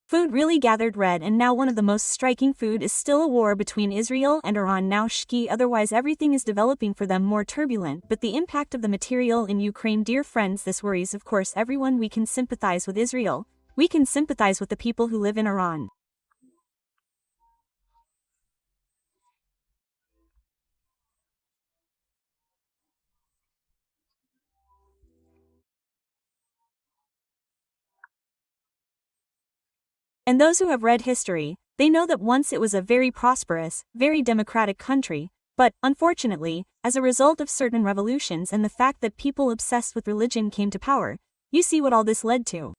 Food really gathered red, and now one of the most striking food is still a war between Israel and Iran now shki, otherwise everything is developing for them more turbulent, but the impact of the material in Ukraine, dear friends, this worries of course everyone. We can sympathize with Israel, we can sympathize with the people who live in Iran. And those who have read history, they know that once it was a very prosperous, very democratic country, but, unfortunately, as a result of certain revolutions and the fact that people obsessed with religion came to power, you see what all this led to.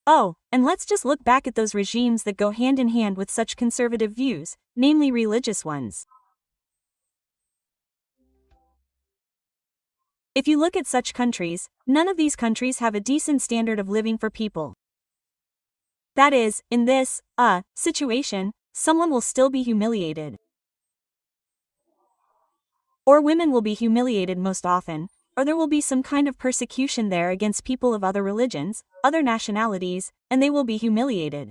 Oh, and let's just look back at those regimes that go hand in hand with such conservative views, namely religious ones. If you look at such countries, none of these countries have a decent standard of living for people. That is, in this, situation, someone will still be humiliated. Or women will be humiliated most often, or there will be some kind of persecution there against people of other religions, other nationalities, and they will be humiliated.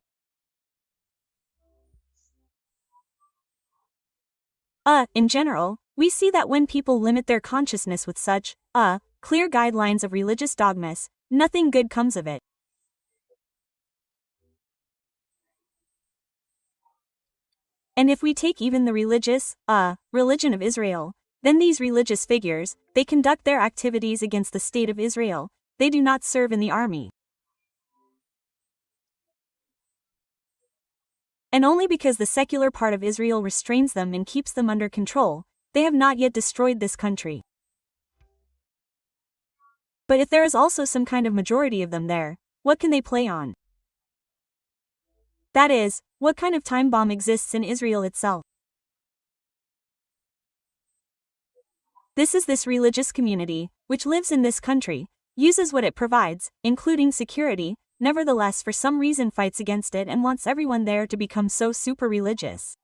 In general, we see that when people limit their consciousness with such, clear guidelines of religious dogmas, nothing good comes of it. And if we take even the religious, religion of Israel, then these religious figures, they conduct their activities against the state of Israel, they do not serve in the army. And only because the secular part of Israel restrains them and keeps them under control, they have not yet destroyed this country. But if there is also some kind of majority of them there, what can they play on? That is, what kind of time bomb exists in Israel itself? This is this religious community, which lives in this country, uses what it provides, including security, nevertheless for some reason fights against it and wants everyone there to become so super religious.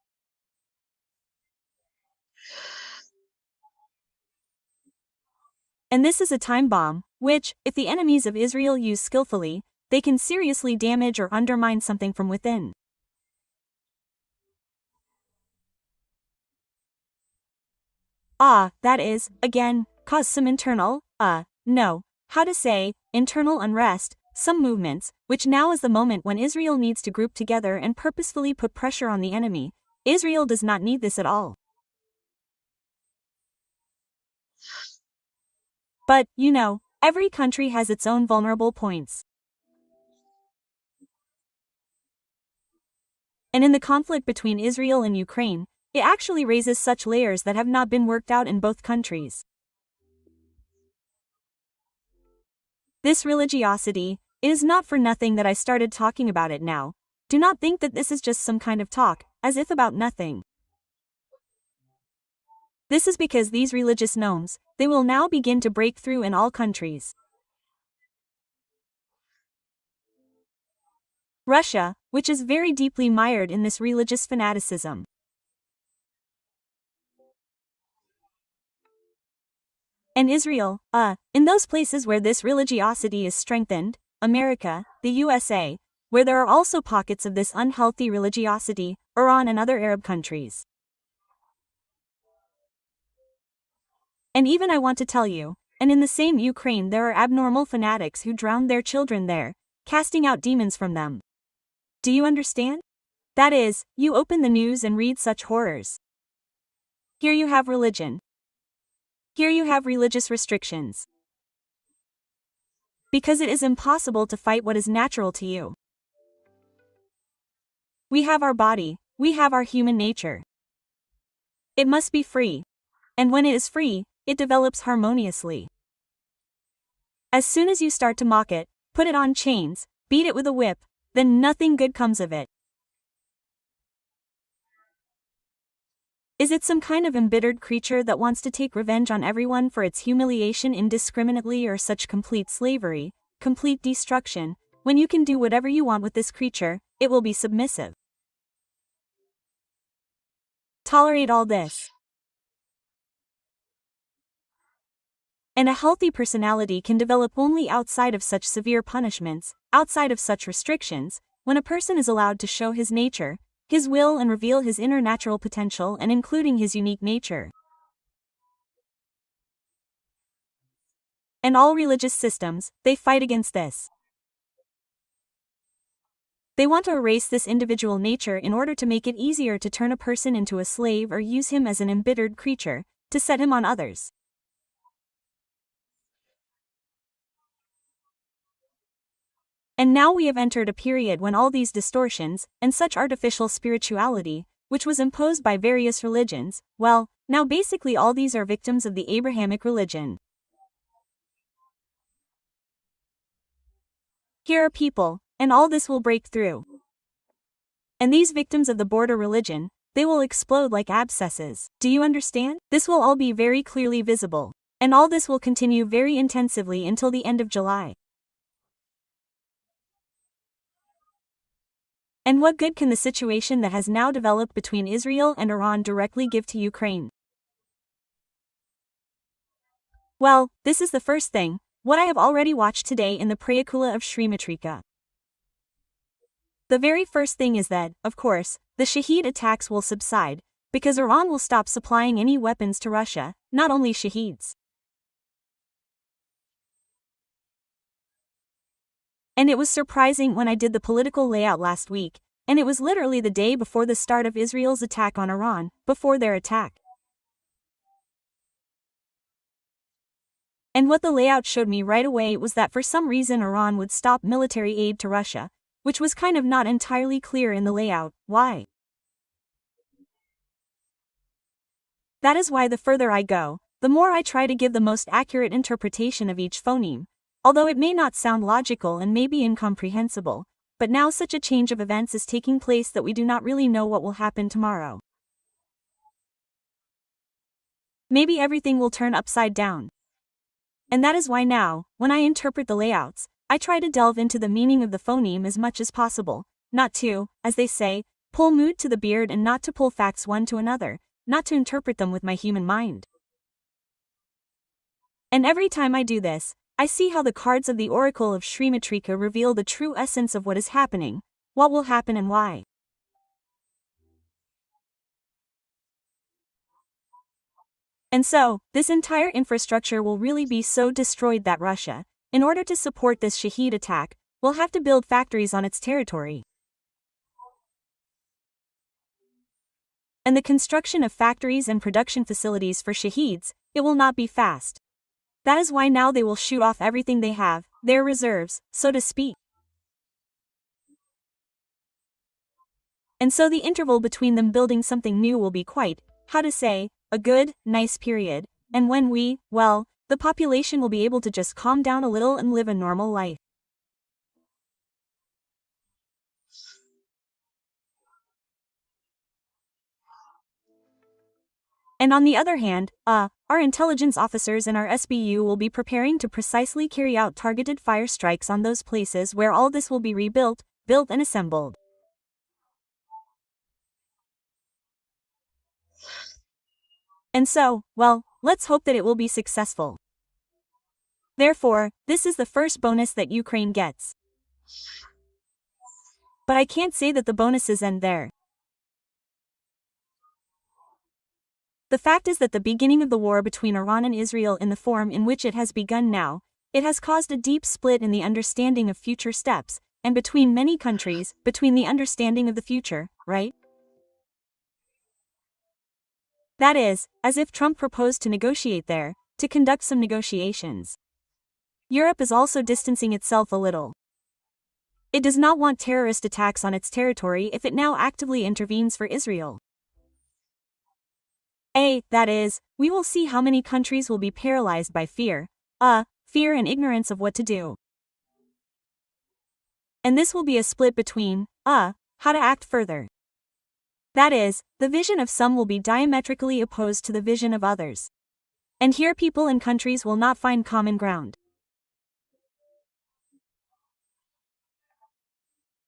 And this is a time bomb, which, if the enemies of Israel use skillfully, they can seriously damage or undermine something from within. That is, again, cause some internal, internal unrest, some movements, which now is the moment when Israel needs to group together and purposefully put pressure on the enemy. Israel does not need this at all. But, every country has its own vulnerable points. And in the conflict between Israel and Ukraine, it actually raises such layers that have not been worked out in both countries. This religiosity, it is not for nothing that I started talking about it now. Do not think that this is just some kind of talk, as if about nothing. This is because these religious gnomes, they will now begin to break through in all countries. Russia, which is very deeply mired in this religious fanaticism. And Israel, in those places where this religiosity is strengthened, America, the USA, where there are also pockets of this unhealthy religiosity, Iran and other Arab countries. And even I want to tell you, and in the same Ukraine there are abnormal fanatics who drown their children there, casting out demons from them. Do you understand? That is, you open the news and read such horrors. Here you have religion. Here you have religious restrictions. Because it is impossible to fight what is natural to you. We have our body, we have our human nature. It must be free. And when it is free, it develops harmoniously. As soon as you start to mock it, put it on chains, beat it with a whip, then nothing good comes of it. Is it some kind of embittered creature that wants to take revenge on everyone for its humiliation indiscriminately, or such complete slavery, complete destruction? When you can do whatever you want with this creature, it will be submissive. Tolerate all this. And a healthy personality can develop only outside of such severe punishments, outside of such restrictions, when a person is allowed to show his nature, his will, and reveal his inner natural potential, and including his unique nature. And all religious systems, they fight against this. They want to erase this individual nature in order to make it easier to turn a person into a slave or use him as an embittered creature, to set him on others. And now we have entered a period when all these distortions, and such artificial spirituality, which was imposed by various religions, well, now basically all these are victims of the Abrahamic religion. Here are people, and all this will break through. And these victims of the border religion, they will explode like abscesses. Do you understand? This will all be very clearly visible. And all this will continue very intensively until the end of July. And what good can the situation that has now developed between Israel and Iran directly give to Ukraine? Well, this is the first thing, what I have already watched today in the ПРИЛьотІВ of Sri Matrika. The very first thing is that, of course, the Shaheed attacks will subside, because Iran will stop supplying any weapons to Russia, not only Shaheeds. And it was surprising when I did the political layout last week, and it was literally the day before the start of Israel's attack on Iran, before their attack. And what the layout showed me right away was that for some reason Iran would stop military aid to Russia, which was kind of not entirely clear in the layout. Why? That is why the further I go, the more I try to give the most accurate interpretation of each phoneme, although it may not sound logical and may be incomprehensible, but now such a change of events is taking place that we do not really know what will happen tomorrow. Maybe everything will turn upside down. And that is why now, when I interpret the layouts, I try to delve into the meaning of the phoneme as much as possible, not to, as they say, pull mood to the beard, and not to pull facts one to another, not to interpret them with my human mind. And every time I do this, I see how the cards of the Oracle of Sri Matrika reveal the true essence of what is happening, what will happen, and why. And so, this entire infrastructure will really be so destroyed that Russia, in order to support this Shaheed attack, will have to build factories on its territory. And the construction of factories and production facilities for Shaheeds, it will not be fast. That is why now they will shoot off everything they have, their reserves, so to speak. And so the interval between them building something new will be quite, how to say, a good, nice period, and when the population will be able to just calm down a little and live a normal life. And on the other hand, our intelligence officers and our SBU will be preparing to precisely carry out targeted fire strikes on those places where all this will be rebuilt, built and assembled. And so, let's hope that it will be successful. Therefore, this is the first bonus that Ukraine gets. But I can't say that the bonuses end there. The fact is that the beginning of the war between Iran and Israel in the form in which it has begun now, it has caused a deep split in the understanding of future steps, and between many countries, between the understanding of the future, right? That is, as if Trump proposed to negotiate there, to conduct some negotiations. Europe is also distancing itself a little. It does not want terrorist attacks on its territory if it now actively intervenes for Israel. That is, we will see how many countries will be paralyzed by fear and ignorance of what to do. And this will be a split between, how to act further. That is, the vision of some will be diametrically opposed to the vision of others. And here people and countries will not find common ground.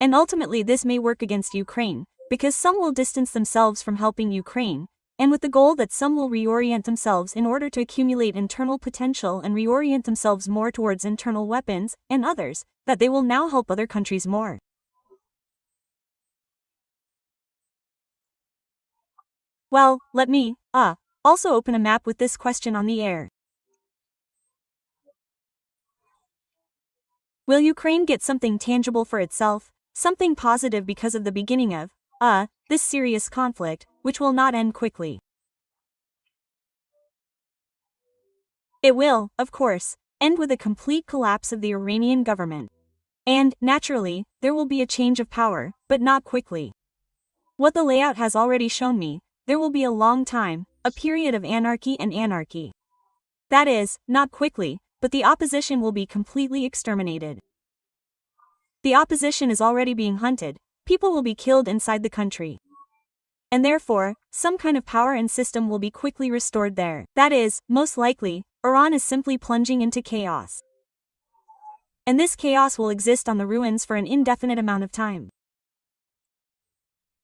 And ultimately this may work against Ukraine, because some will distance themselves from helping Ukraine, and with the goal that some will reorient themselves in order to accumulate internal potential and reorient themselves more towards internal weapons, and others, that they will now help other countries more. Well, let me, also open a map with this question on the air. Will Ukraine get something tangible for itself, something positive because of the beginning of, this serious conflict, which will not end quickly? It will, of course, end with a complete collapse of the Iranian government. And, naturally, there will be a change of power, but not quickly. What the layout has already shown me, there will be a long time, a period of anarchy and anarchy. That is, not quickly, but the opposition will be completely exterminated. The opposition is already being hunted, people will be killed inside the country. And therefore, some kind of power and system will be quickly restored there. That is, most likely, Iran is simply plunging into chaos. And this chaos will exist on the ruins for an indefinite amount of time.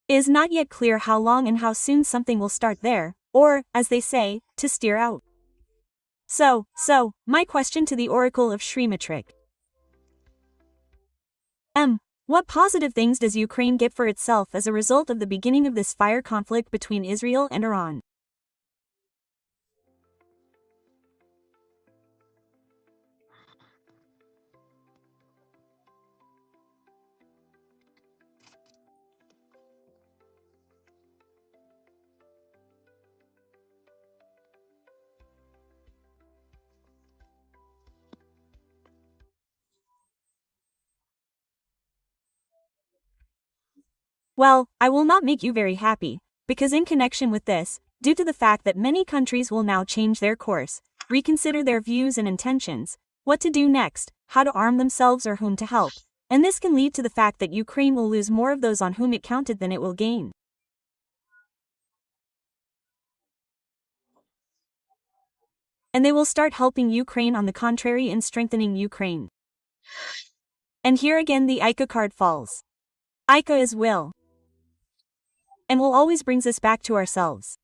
It is not yet clear how long and how soon something will start there, or, as they say, to steer out. So, my question to the Oracle of Shrimatrik. What positive things does Ukraine get for itself as a result of the beginning of this fire conflict between Israel and Iran? Well, I will not make you very happy, because in connection with this, due to the fact that many countries will now change their course, reconsider their views and intentions, what to do next, how to arm themselves or whom to help, and this can lead to the fact that Ukraine will lose more of those on whom it counted than it will gain. And they will start helping Ukraine on the contrary and strengthening Ukraine. And here again the Ica card falls. Ica is will. And will always brings us back to ourselves.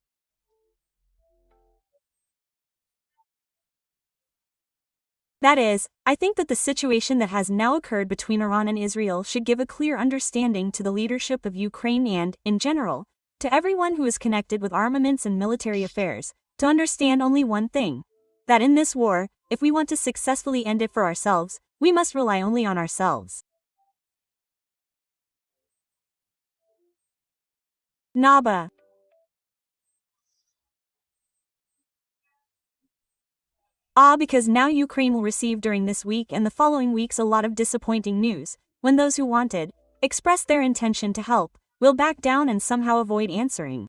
That is, I think that the situation that has now occurred between Iran and Israel should give a clear understanding to the leadership of Ukraine and, in general, to everyone who is connected with armaments and military affairs, to understand only one thing. That in this war, if we want to successfully end it for ourselves, we must rely only on ourselves. Naba. Because now Ukraine will receive during this week and the following weeks a lot of disappointing news, when those who wanted, expressed their intention to help, will back down and somehow avoid answering.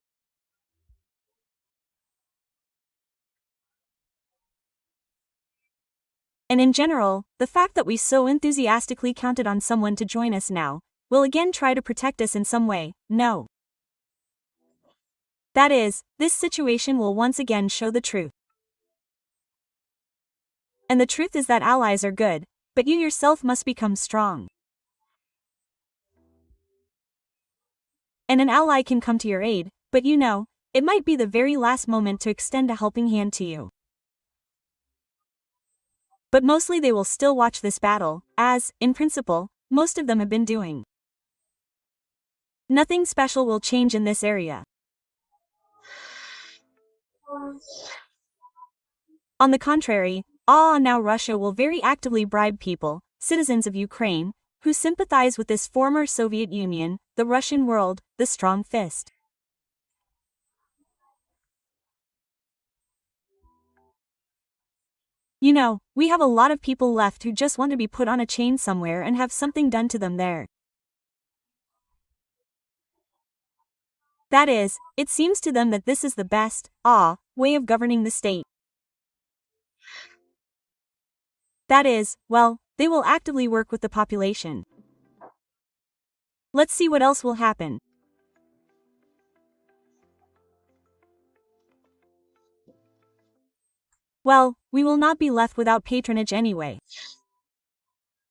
And in general, the fact that we so enthusiastically counted on someone to join us now, will again try to protect us in some way, no. That is, this situation will once again show the truth. And the truth is that allies are good, but you yourself must become strong. And an ally can come to your aid, but you know, it might be the very last moment to extend a helping hand to you. But mostly they will still watch this battle, as, in principle, most of them have been doing. Nothing special will change in this area. On the contrary, now Russia will very actively bribe people, citizens of Ukraine, who sympathize with this former Soviet Union, the Russian world, the strong fist. You know, we have a lot of people left who just want to be put on a chain somewhere and have something done to them there. That is, it seems to them that this is the best, way of governing the state. That is, well, they will actively work with the population. Let's see what else will happen. Well, we will not be left without patronage anyway.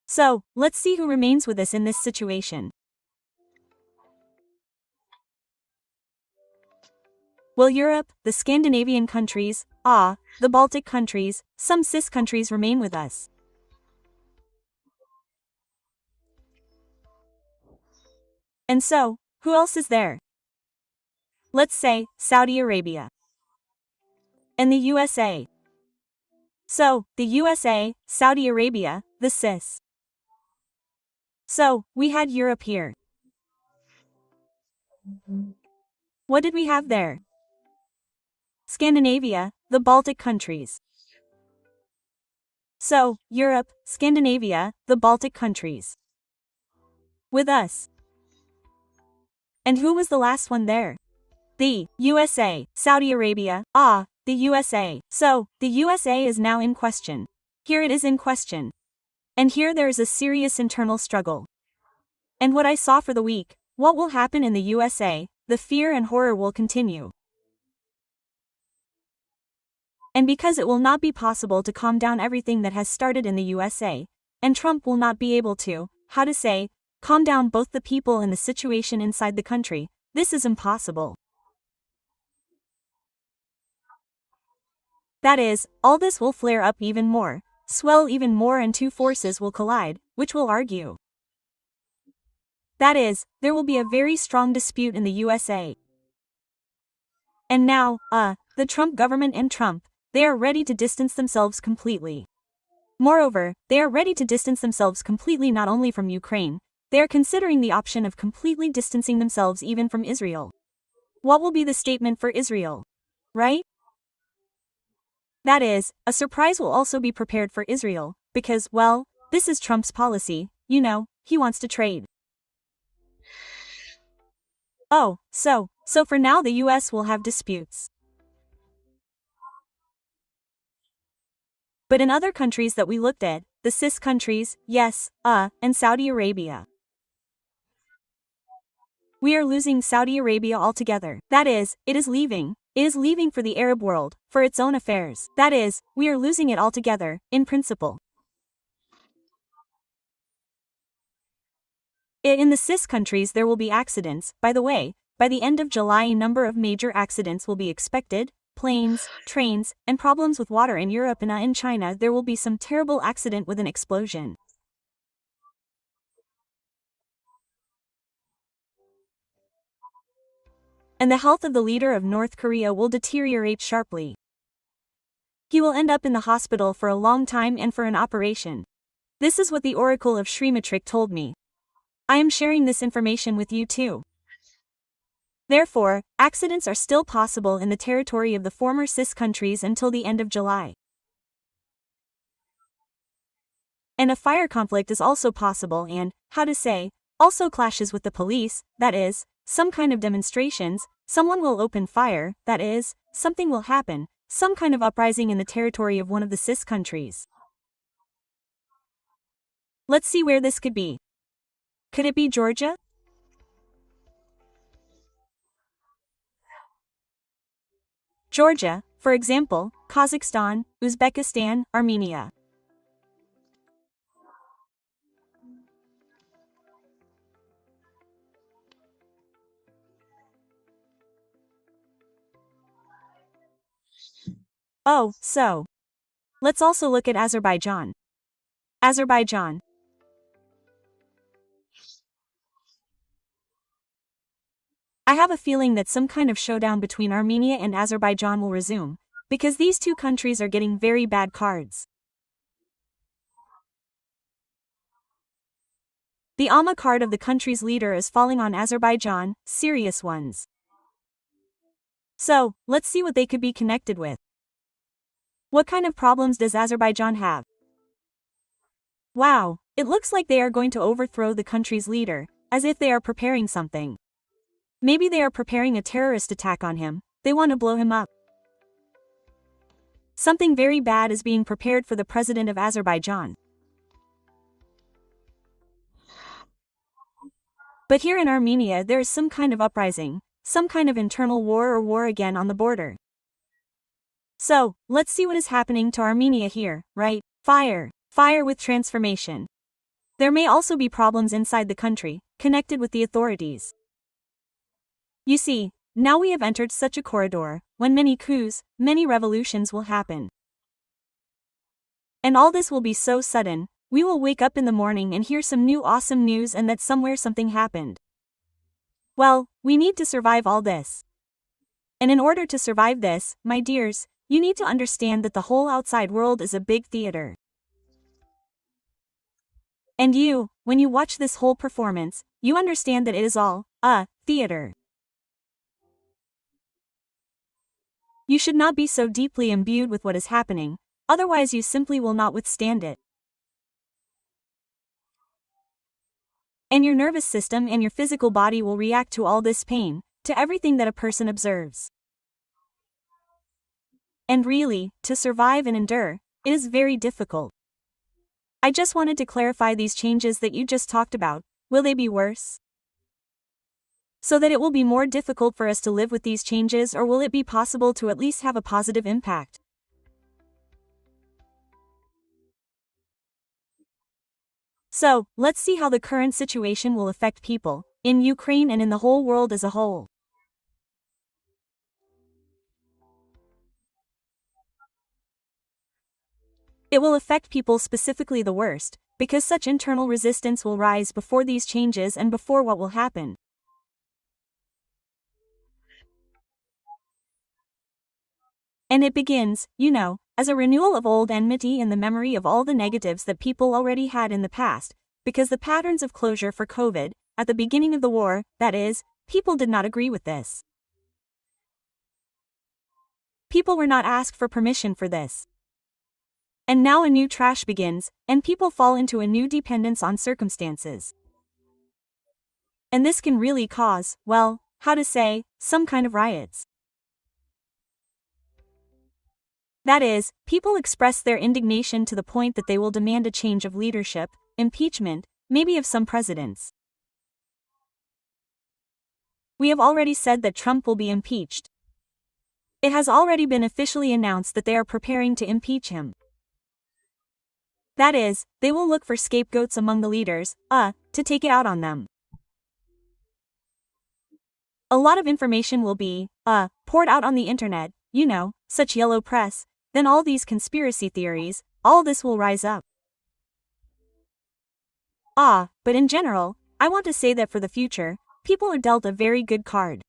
So, let's see who remains with us in this situation. Will Europe, the Scandinavian countries, the Baltic countries, some CIS countries remain with us? And so, who else is there? Let's say, Saudi Arabia. And the USA. So, the USA, Saudi Arabia, the CIS. So, we had Europe here. What did we have there? Scandinavia, the Baltic countries. So, Europe, Scandinavia, the Baltic countries. With us. And who was the last one there? The USA, Saudi Arabia, the USA. So, the USA is now in question. Here it is in question. And here there is a serious internal struggle. And what I saw for the week, what will happen in the USA, the fear and horror will continue. And because it will not be possible to calm down everything that has started in the USA, and Trump will not be able to, calm down both the people and the situation inside the country, this is impossible. That is, all this will flare up even more, swell even more, and two forces will collide, which will argue. That is, there will be a very strong dispute in the USA. And now, the Trump government and Trump, they are ready to distance themselves completely. Moreover, they are ready to distance themselves completely not only from Ukraine, they are considering the option of completely distancing themselves even from Israel. What will be the statement for Israel? Right? That is, a surprise will also be prepared for Israel, because, well, this is Trump's policy, he wants to trade. Oh, so for now the US will have disputes. But in other countries that we looked at, the CIS countries, yes, and Saudi Arabia. We are losing Saudi Arabia altogether. That is, it is leaving for the Arab world, for its own affairs. That is, we are losing it altogether, in principle. In the CIS countries there will be accidents. By the way, by the end of July a number of major accidents will be expected, planes, trains, and problems with water in Europe, and in China there will be some terrible accident with an explosion. And the health of the leader of North Korea will deteriorate sharply. He will end up in the hospital for a long time and for an operation. This is what the Oracle of Srimatrik told me. I am sharing this information with you too. Therefore, accidents are still possible in the territory of the former CIS countries until the end of July. And a fire conflict is also possible and, also clashes with the police, that is, some kind of demonstrations, someone will open fire, that is, something will happen, some kind of uprising in the territory of one of the CIS countries. Let's see where this could be. Could it be Georgia? Georgia, for example, Kazakhstan, Uzbekistan, Armenia. Oh, so. Let's also look at Azerbaijan. Azerbaijan. I have a feeling that some kind of showdown between Armenia and Azerbaijan will resume, because these two countries are getting very bad cards. The Alma card of the country's leader is falling on Azerbaijan, serious ones. So, let's see what they could be connected with. What kind of problems does Azerbaijan have? Wow, it looks like they are going to overthrow the country's leader, as if they are preparing something. Maybe they are preparing a terrorist attack on him, they want to blow him up. Something very bad is being prepared for the president of Azerbaijan. But here in Armenia there is some kind of uprising, some kind of internal war or war again on the border. So, let's see what is happening to Armenia here, right? Fire with transformation. There may also be problems inside the country, connected with the authorities. You see, now we have entered such a corridor, when many coups, many revolutions will happen. And all this will be so sudden, we will wake up in the morning and hear some new awesome news and that somewhere something happened. Well, we need to survive all this. And in order to survive this, my dears, you need to understand that the whole outside world is a big theater. And you, when you watch this whole performance, you understand that it is all a theater. You should not be so deeply imbued with what is happening, otherwise you simply will not withstand it. And your nervous system and your physical body will react to all this pain, to everything that a person observes. And really, to survive and endure, it is very difficult. I just wanted to clarify these changes that you just talked about. Will they be worse? So that it will be more difficult for us to live with these changes, or will it be possible to at least have a positive impact? So, let's see how the current situation will affect people, in Ukraine and in the whole world as a whole. It will affect people specifically the worst, because such internal resistance will rise before these changes and before what will happen. And it begins, as a renewal of old enmity and the memory of all the negatives that people already had in the past, because the patterns of closure for COVID, at the beginning of the war, that is, people did not agree with this. People were not asked for permission for this. And now a new trash begins, and people fall into a new dependence on circumstances. And this can really cause, well, some kind of riots. That is, people express their indignation to the point that they will demand a change of leadership, impeachment, maybe of some presidents. We have already said that Trump will be impeached. It has already been officially announced that they are preparing to impeach him. That is, they will look for scapegoats among the leaders, to take it out on them. A lot of information will be, poured out on the internet, such yellow press, then all these conspiracy theories, all this will rise up. But in general, I want to say that for the future, people are dealt a very good card.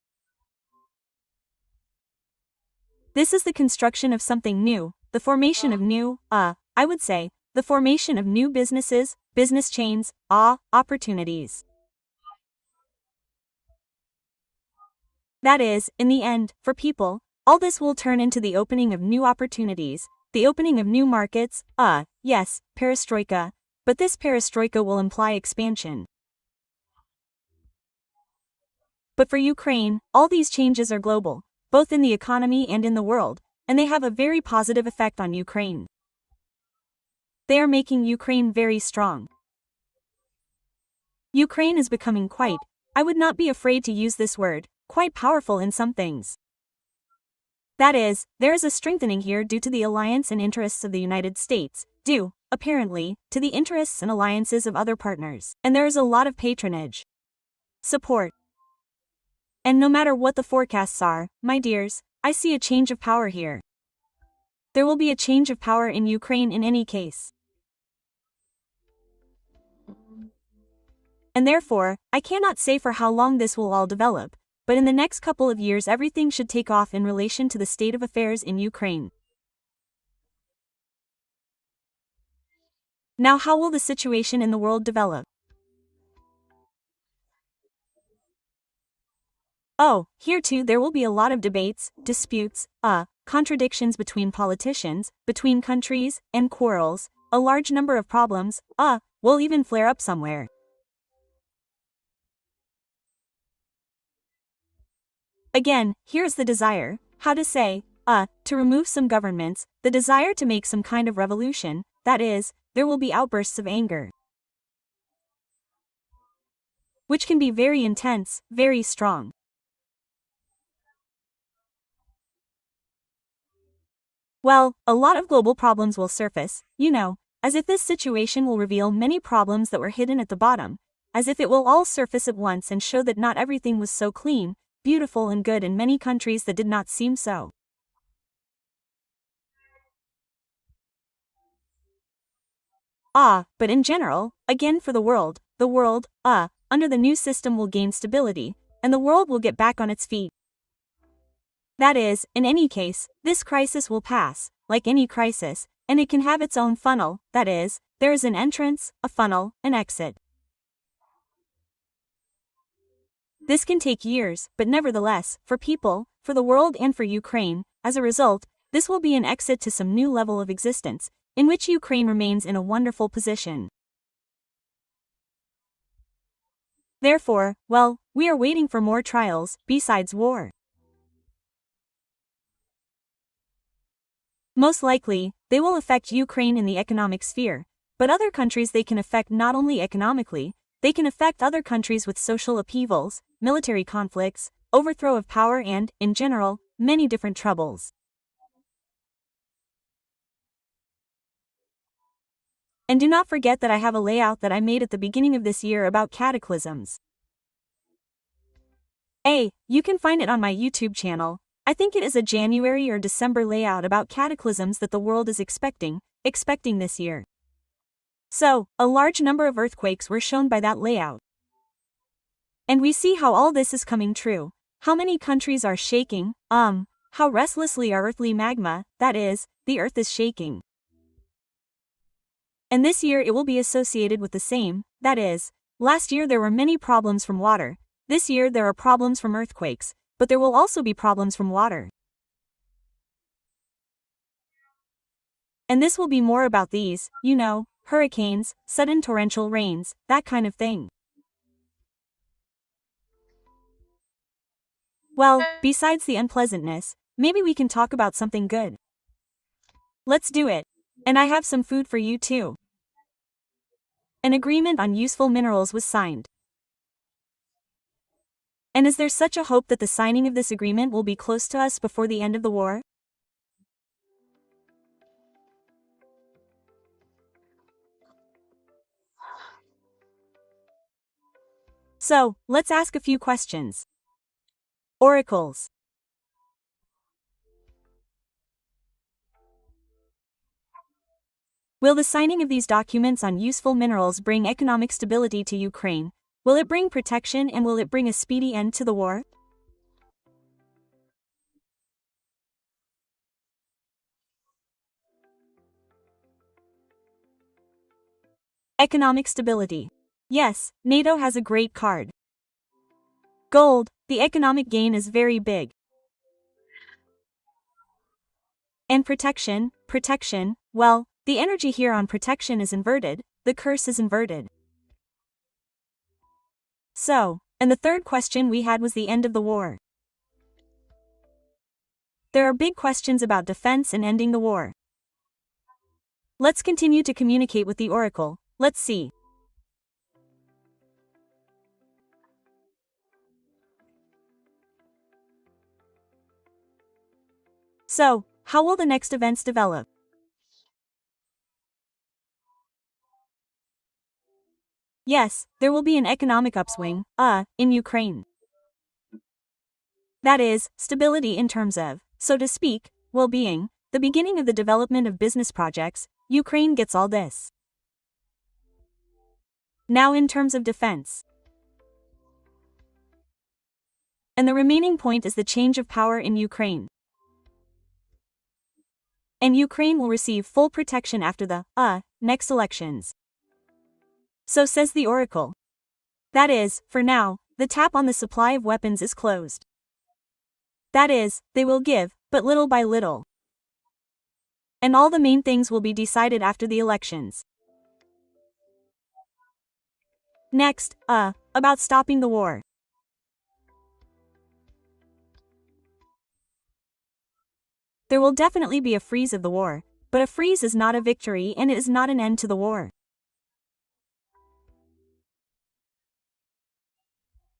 This is the construction of something new, the formation of new, the formation of new businesses, business chains, opportunities. That is, in the end, for people, all this will turn into the opening of new opportunities, the opening of new markets, yes, perestroika, but this perestroika will imply expansion. But for Ukraine, all these changes are global, both in the economy and in the world, and they have a very positive effect on Ukraine. They are making Ukraine very strong. Ukraine is becoming quite, I would not be afraid to use this word, quite powerful in some things. That is, there is a strengthening here due to the alliance and interests of the United States, due, apparently, to the interests and alliances of other partners. And there is a lot of patronage, support. And no matter what the forecasts are, my dears, I see a change of power here. There will be a change of power in Ukraine in any case. And therefore, I cannot say for how long this will all develop, but in the next couple of years everything should take off in relation to the state of affairs in Ukraine. Now how will the situation in the world develop? Here too there will be a lot of debates, disputes, contradictions between politicians, between countries, and quarrels, a large number of problems, will even flare up somewhere. Again, here's the desire, to remove some governments, the desire to make some kind of revolution, that is, there will be outbursts of anger, which can be very intense, very strong. Well, a lot of global problems will surface, as if this situation will reveal many problems that were hidden at the bottom, as if it will all surface at once and show that not everything was so clean, beautiful and good in many countries that did not seem so. But in general, again for the world, under the new system will gain stability, and the world will get back on its feet. That is, in any case, this crisis will pass, like any crisis, and it can have its own funnel, that is, there is an entrance, a funnel, an exit. This can take years, but nevertheless, for people, for the world and for Ukraine, as a result, this will be an exit to some new level of existence, in which Ukraine remains in a wonderful position. Therefore, we are waiting for more trials, besides war. Most likely, they will affect Ukraine in the economic sphere, but other countries they can affect not only economically, they can affect other countries with social upheavals, military conflicts, overthrow of power and, in general, many different troubles. And do not forget that I have a layout that I made at the beginning of this year about cataclysms. You can find it on my YouTube channel. I think it is a January or December layout about cataclysms that the world is expecting this year. So, a large number of earthquakes were shown by that layout. And we see how all this is coming true, how many countries are shaking, how restlessly our earthly magma, that is, the earth is shaking. And this year it will be associated with the same, that is, last year there were many problems from water, this year there are problems from earthquakes, but there will also be problems from water. And this will be more about these, hurricanes, sudden torrential rains, that kind of thing. Besides the unpleasantness, maybe we can talk about something good. Let's do it. And I have some food for you too. An agreement on useful minerals was signed. And is there such a hope that the signing of this agreement will be close to us before the end of the war? So, let's ask a few questions. Oracles. Will the signing of these documents on useful minerals bring economic stability to Ukraine? Will it bring protection and will it bring a speedy end to the war? Economic stability. Yes, NATO has a great card. Gold, the economic gain is very big. And protection, the energy here on protection is inverted, the curse is inverted. So, and the third question we had was the end of the war. There are big questions about defense and ending the war. Let's continue to communicate with the oracle, let's see. So, how will the next events develop? Yes, there will be an economic upswing, in Ukraine. That is, stability in terms of, so to speak, well-being, the beginning of the development of business projects, Ukraine gets all this. Now in terms of defense. And the remaining point is the change of power in Ukraine. And Ukraine will receive full protection after the, next elections. So says the oracle. That is, for now, the tap on the supply of weapons is closed. That is, they will give, but little by little. And all the main things will be decided after the elections. Next, about stopping the war. There will definitely be a freeze of the war, but a freeze is not a victory and it is not an end to the war.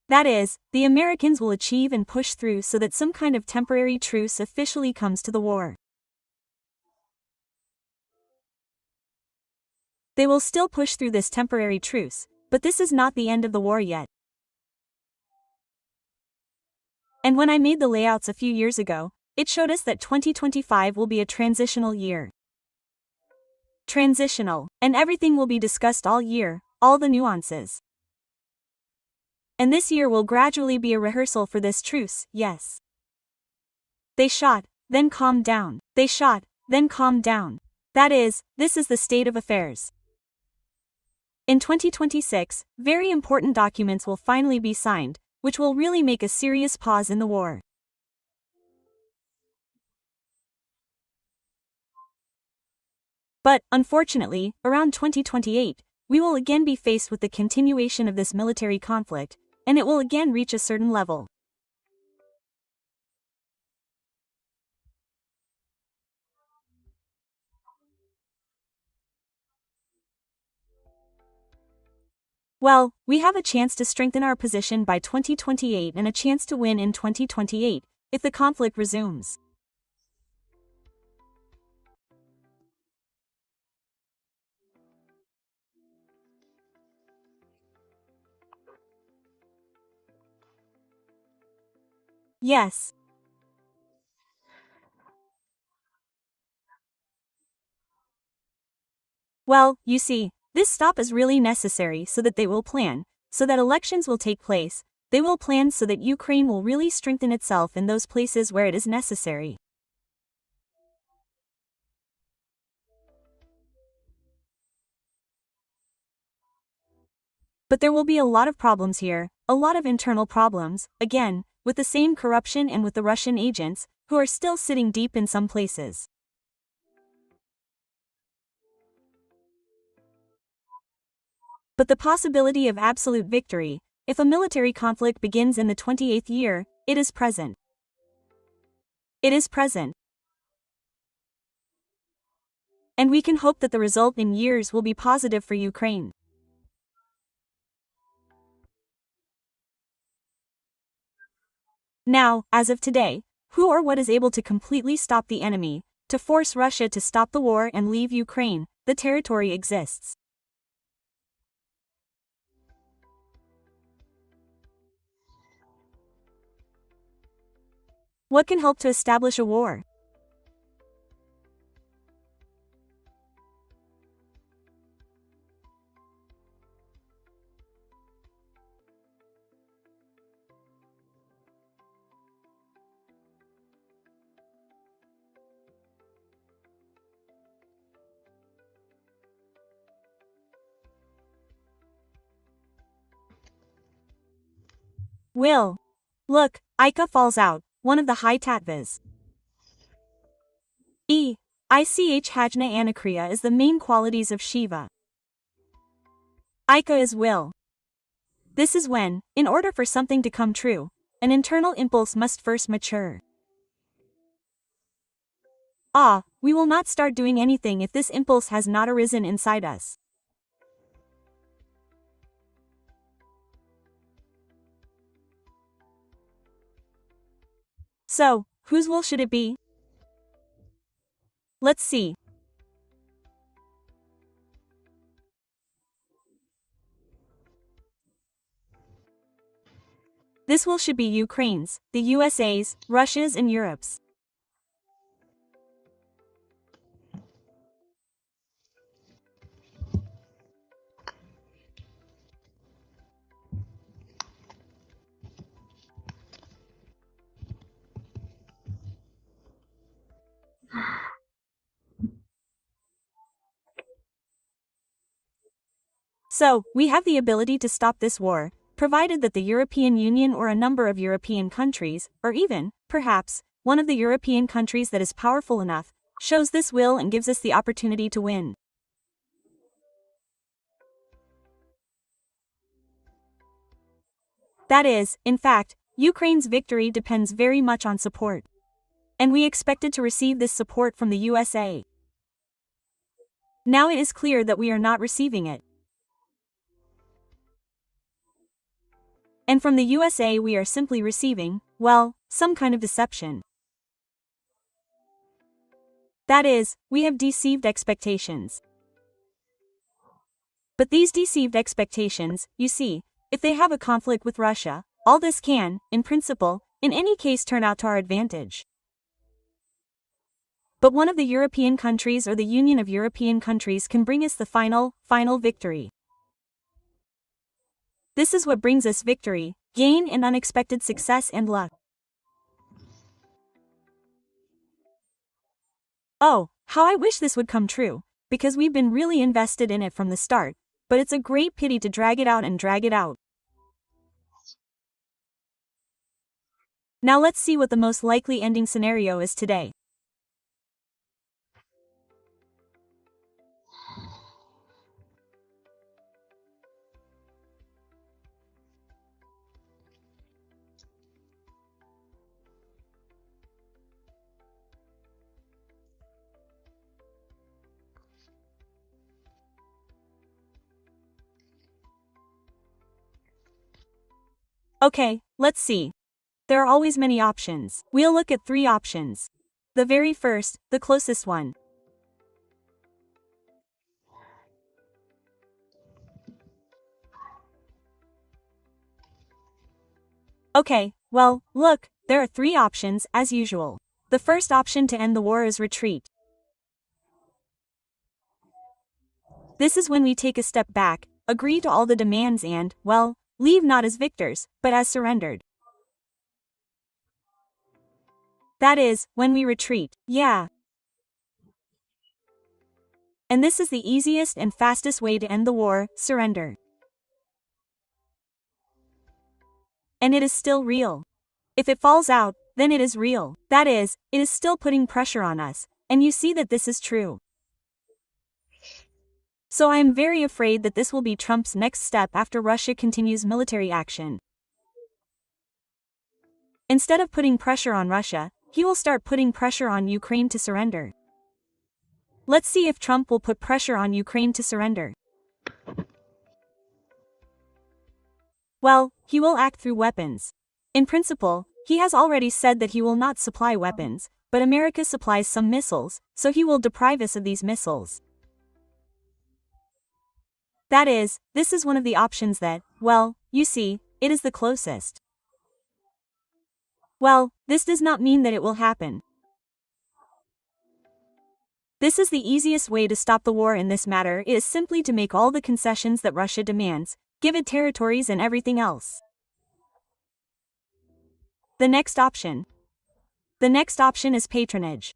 That is, the Americans will achieve and push through so that some kind of temporary truce officially comes to the war. They will still push through this temporary truce, but this is not the end of the war yet. And when I made the layouts a few years ago, it showed us that 2025 will be a transitional year. Transitional, and everything will be discussed all year, all the nuances. And this year will gradually be a rehearsal for this truce, yes. They shot, then calmed down. They shot, then calmed down. That is, this is the state of affairs. In 2026, very important documents will finally be signed, which will really make a serious pause in the war. But, unfortunately, around 2028, we will again be faced with the continuation of this military conflict, and it will again reach a certain level. Well, we have a chance to strengthen our position by 2028 and a chance to win in 2028, if the conflict resumes. Yes. Well, you see, this stop is really necessary so that they will plan, so that elections will take place, they will plan so that Ukraine will really strengthen itself in those places where it is necessary. But there will be a lot of problems here, a lot of internal problems, again, with the same corruption and with the Russian agents, who are still sitting deep in some places. But the possibility of absolute victory, if a military conflict begins in the 28th year, it is present. It is present. And we can hope that the result in years will be positive for Ukraine. Now, as of today, who or what is able to completely stop the enemy, to force Russia to stop the war and leave Ukraine? The territory exists. What can help to establish a war? Will. Look, Ika falls out, one of the high tattvas. Ich Hajna Anakriya is the main qualities of Shiva. Ika is will. This is when, in order for something to come true, an internal impulse must first mature. We will not start doing anything if this impulse has not arisen inside us. So, whose will should it be? Let's see. This will should be Ukraine's, the USA's, Russia's and Europe's. So, we have the ability to stop this war, provided that the European Union or a number of European countries, or even, perhaps, one of the European countries that is powerful enough, shows this will and gives us the opportunity to win. That is, in fact, Ukraine's victory depends very much on support. And we expected to receive this support from the USA. Now it is clear that we are not receiving it. And from the USA we are simply receiving, well, some kind of deception. That is, we have deceived expectations. But these deceived expectations, you see, if they have a conflict with Russia, all this can, in principle, in any case turn out to our advantage. But one of the European countries or the Union of European countries can bring us the final victory. This is what brings us victory, gain and unexpected success and luck. Oh, how I wish this would come true, because we've been really invested in it from the start, but it's a great pity to drag it out. Now let's see what the most likely ending scenario is today. Okay, let's see. There are always many options. We'll look at 3 options. The very first, the closest one. Okay, well, look, there are 3 options, as usual. The first option to end the war is retreat. This is when we take a step back, agree to all the demands and, well, leave not as victors, but as surrendered. That is, when we retreat, yeah. And this is the easiest and fastest way to end the war, surrender. And it is still real. If it falls out, then it is real. That is, it is still putting pressure on us, and you see that this is true. So I am very afraid that this will be Trump's next step after Russia continues military action. Instead of putting pressure on Russia, he will start putting pressure on Ukraine to surrender. Let's see if Trump will put pressure on Ukraine to surrender. Well, he will act through weapons. In principle, he has already said that he will not supply weapons, but America supplies some missiles, so he will deprive us of these missiles. That is, this is one of the options that, well, you see, it is the closest. Well, this does not mean that it will happen. This is the easiest way to stop the war in this matter is simply to make all the concessions that Russia demands, give it territories and everything else. The next option. The next option is patronage.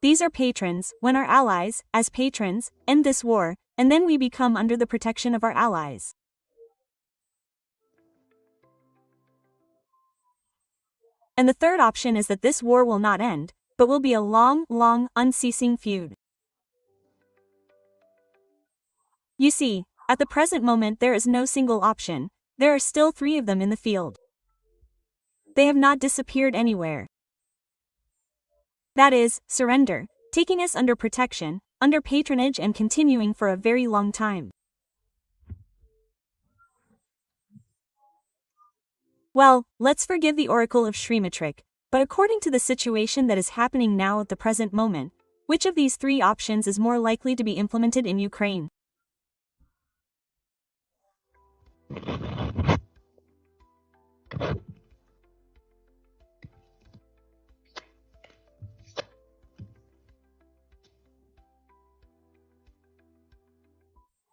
These are patrons, when our allies, as patrons, end this war, and then we become under the protection of our allies. And the third option is that this war will not end, but will be a long, unceasing feud. You see, at the present moment there is no single option, there are still 3 of them in the field. They have not disappeared anywhere. That is, surrender, taking us under protection, under patronage and continuing for a very long time. Well, let's forgive the oracle of Shrimatric, but according to the situation that is happening now at the present moment, which of these 3 options is more likely to be implemented in Ukraine?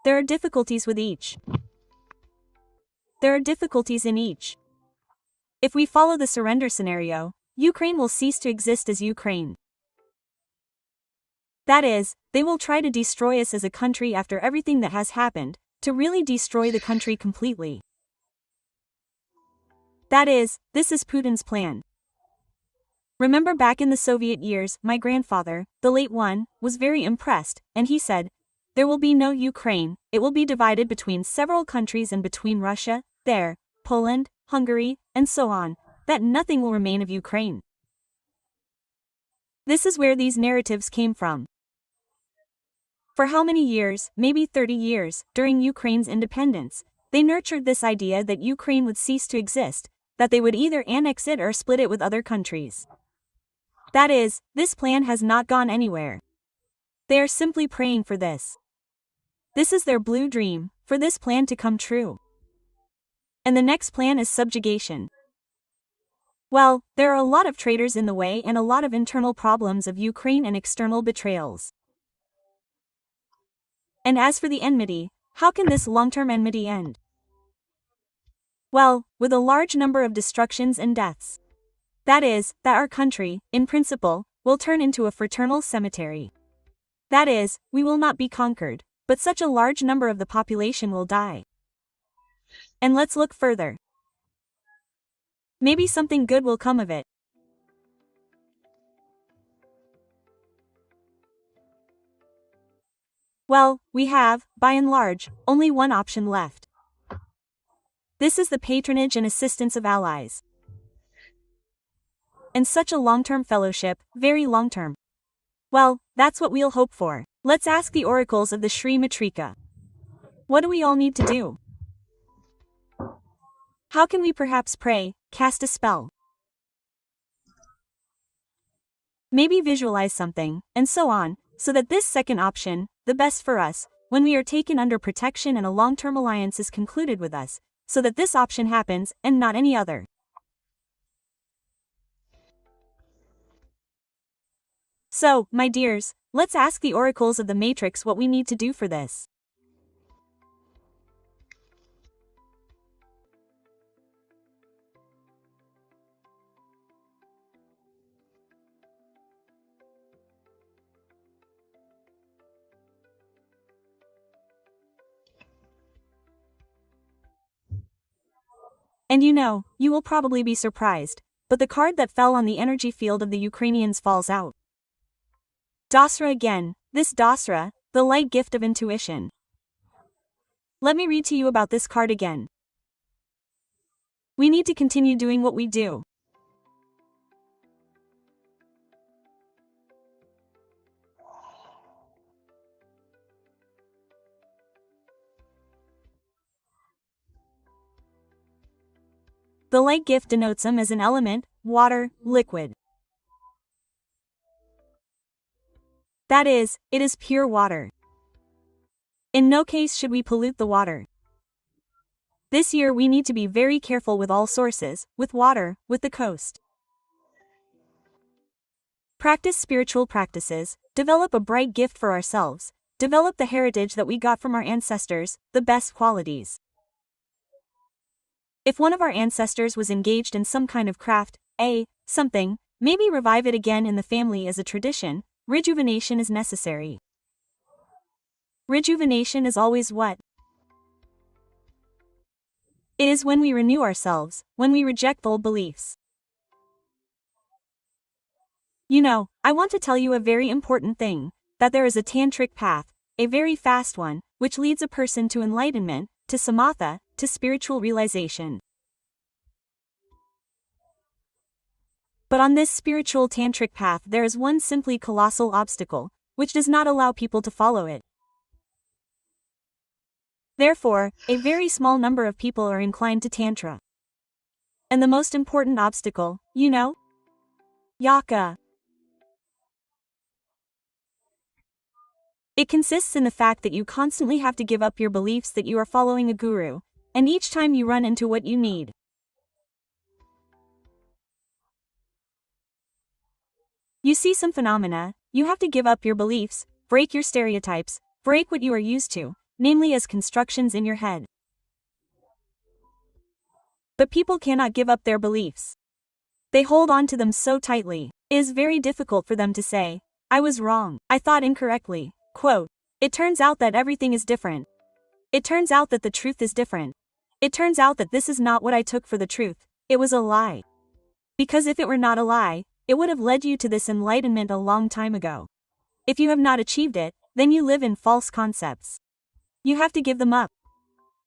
There are difficulties with each. There are difficulties in each. If we follow the surrender scenario, Ukraine will cease to exist as Ukraine. That is, they will try to destroy us as a country after everything that has happened, to really destroy the country completely. That is, this is Putin's plan. Remember back in the Soviet years, my grandfather, the late one, was very impressed, and he said, there will be no Ukraine, it will be divided between several countries and between Russia, there, Poland, Hungary, and so on, that nothing will remain of Ukraine. This is where these narratives came from. For how many years, maybe 30 years, during Ukraine's independence, they nurtured this idea that Ukraine would cease to exist, that they would either annex it or split it with other countries. That is, this plan has not gone anywhere. They are simply praying for this. This is their blue dream, for this plan to come true. And the next plan is subjugation. Well, there are a lot of traitors in the way and a lot of internal problems of Ukraine and external betrayals. And as for the enmity, how can this long-term enmity end? Well, with a large number of destructions and deaths. That is, that our country, in principle, will turn into a fraternal cemetery. That is, we will not be conquered, but such a large number of the population will die. And let's look further. Maybe something good will come of it. Well, we have, by and large, only one option left. This is the patronage and assistance of allies. And such a long-term fellowship, very long-term. Well, that's what we'll hope for. Let's ask the oracles of the Sri Matrika. What do we all need to do? How can we perhaps pray, cast a spell? Maybe visualize something, and so on, so that this second option, the best for us, when we are taken under protection and a long-term alliance is concluded with us, so that this option happens and not any other. So, my dears, let's ask the oracles of the matrix what we need to do for this. And you will probably be surprised, but the card that fell on the energy field of the Ukrainians falls out. Dasra again, this Dasra, the light gift of intuition. Let me read to you about this card again. We need to continue doing what we do. The light gift denotes him as an element, water, liquid. That is, it is pure water. In no case should we pollute the water. This year we need to be very careful with all sources, with water, with the coast. Practice spiritual practices, develop a bright gift for ourselves, develop the heritage that we got from our ancestors, the best qualities. If one of our ancestors was engaged in some kind of craft, something, maybe revive it again in the family as a tradition. Rejuvenation is necessary. Rejuvenation is always what? It is when we renew ourselves, when we reject old beliefs. I want to tell you a very important thing, that there is a tantric path, a very fast one, which leads a person to enlightenment, to samatha, to spiritual realization. But on this spiritual tantric path there is one simply colossal obstacle, which does not allow people to follow it. Therefore, a very small number of people are inclined to Tantra. And the most important obstacle, Yaka. It consists in the fact that you constantly have to give up your beliefs that you are following a guru, and each time you run into what you need. You see some phenomena, you have to give up your beliefs, break your stereotypes, break what you are used to, namely as constructions in your head. But people cannot give up their beliefs. They hold on to them so tightly, it is very difficult for them to say, I was wrong, I thought incorrectly. Quote, it turns out that everything is different. It turns out that the truth is different. It turns out that this is not what I took for the truth, it was a lie. Because if it were not a lie, it would have led you to this enlightenment a long time ago. If you have not achieved it, then you live in false concepts. You have to give them up.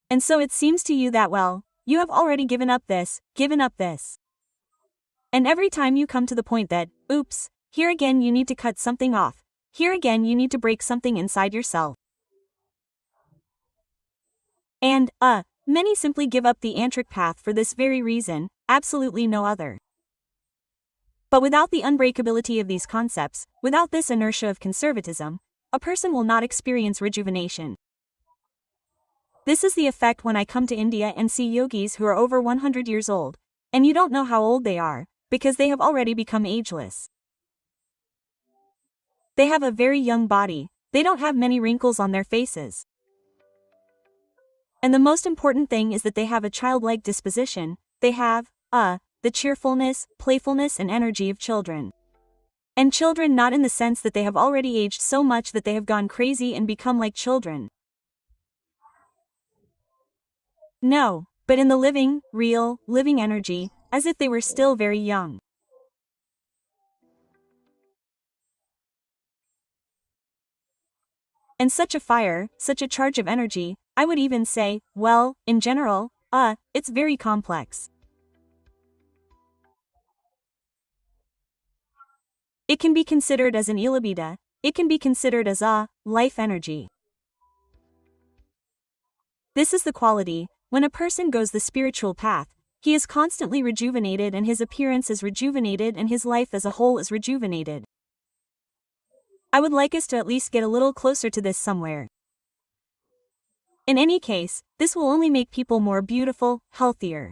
And so it seems to you that you have already given up this. And every time you come to the point that, oops, here again you need to cut something off. Here again you need to break something inside yourself. And, many simply give up the tantric path for this very reason, absolutely no other. But without the unbreakability of these concepts, without this inertia of conservatism, a person will not experience rejuvenation. This is the effect when I come to India and see yogis who are over 100 years old, and you don't know how old they are, because they have already become ageless. They have a very young body, they don't have many wrinkles on their faces. And the most important thing is that they have a childlike disposition, they have, the cheerfulness, playfulness and energy of children. And children not in the sense that they have already aged so much that they have gone crazy and become like children. No, but in the living, real, living energy, as if they were still very young. And such a fire, such a charge of energy, I would even say, well, in general, it's very complex. It can be considered as an ilibida, it can be considered as a life energy. This is the quality, when a person goes the spiritual path, he is constantly rejuvenated and his appearance is rejuvenated and his life as a whole is rejuvenated. I would like us to at least get a little closer to this somewhere. In any case, this will only make people more beautiful, healthier.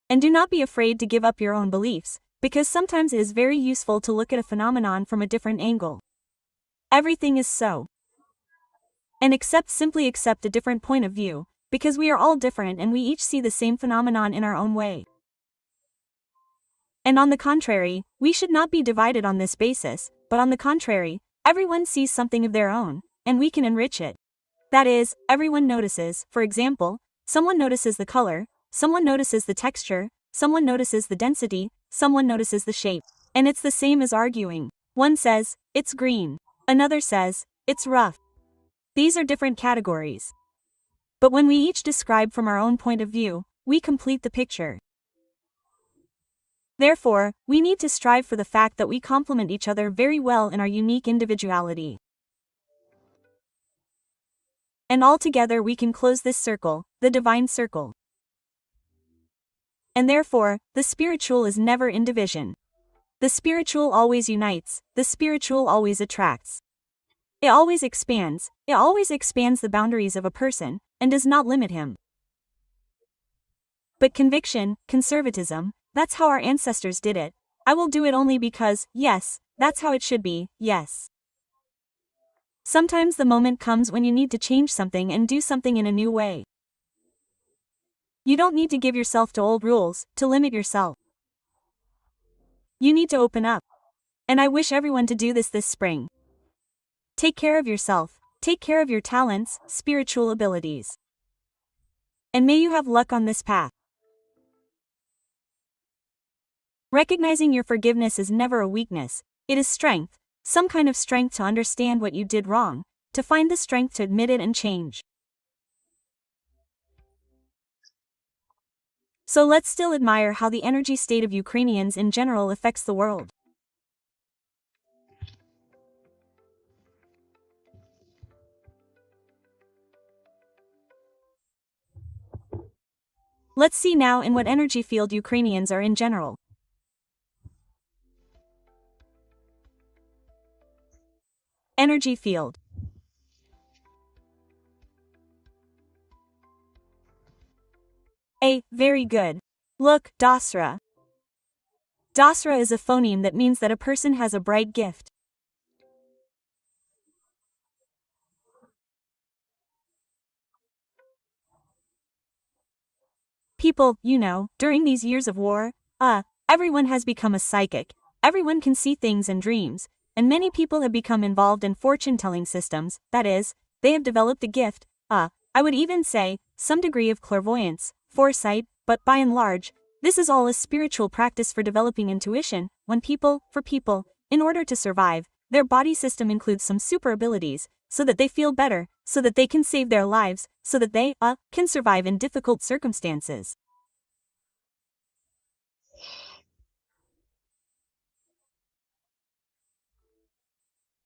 And do not be afraid to give up your own beliefs, because sometimes it is very useful to look at a phenomenon from a different angle. Everything is so. And simply accept a different point of view, because we are all different and we each see the same phenomenon in our own way. And on the contrary, we should not be divided on this basis, but on the contrary, everyone sees something of their own, and we can enrich it. That is, everyone notices, for example, someone notices the color, someone notices the texture, someone notices the density, someone notices the shape. And it's the same as arguing. One says, it's green. Another says, it's rough. These are different categories. But when we each describe from our own point of view, we complete the picture. Therefore, we need to strive for the fact that we complement each other very well in our unique individuality. And all together we can close this circle, the divine circle. And therefore, the spiritual is never in division. The spiritual always unites, the spiritual always attracts. It always expands the boundaries of a person, and does not limit him. But conviction, conservatism, that's how our ancestors did it. I will do it only because, yes, that's how it should be, yes. Sometimes the moment comes when you need to change something and do something in a new way. You don't need to give yourself to old rules, to limit yourself. You need to open up. And I wish everyone to do this spring. Take care of yourself, take care of your talents, spiritual abilities. And may you have luck on this path. Recognizing your forgiveness is never a weakness, it is strength, some kind of strength to understand what you did wrong, to find the strength to admit it and change. So let's still admire how the energy state of Ukrainians in general affects the world. Let's see now in what energy field Ukrainians are in general. Energy field. Very good. Look, Dasra. Dasra is a phoneme that means that a person has a bright gift. People, during these years of war, everyone has become a psychic, everyone can see things and dreams, and many people have become involved in fortune-telling systems, that is, they have developed a gift, I would even say, some degree of clairvoyance, foresight, but by and large, this is all a spiritual practice for developing intuition, when people, in order to survive, their body system includes some super abilities, so that they feel better, so that they can save their lives, so that they, can survive in difficult circumstances.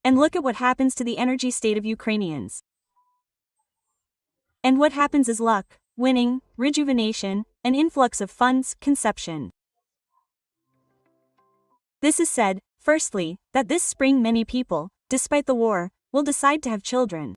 And look at what happens to the energy state of Ukrainians. And what happens is luck, winning, rejuvenation, an influx of funds, conception. This is said, firstly, that this spring many people, despite the war, will decide to have children.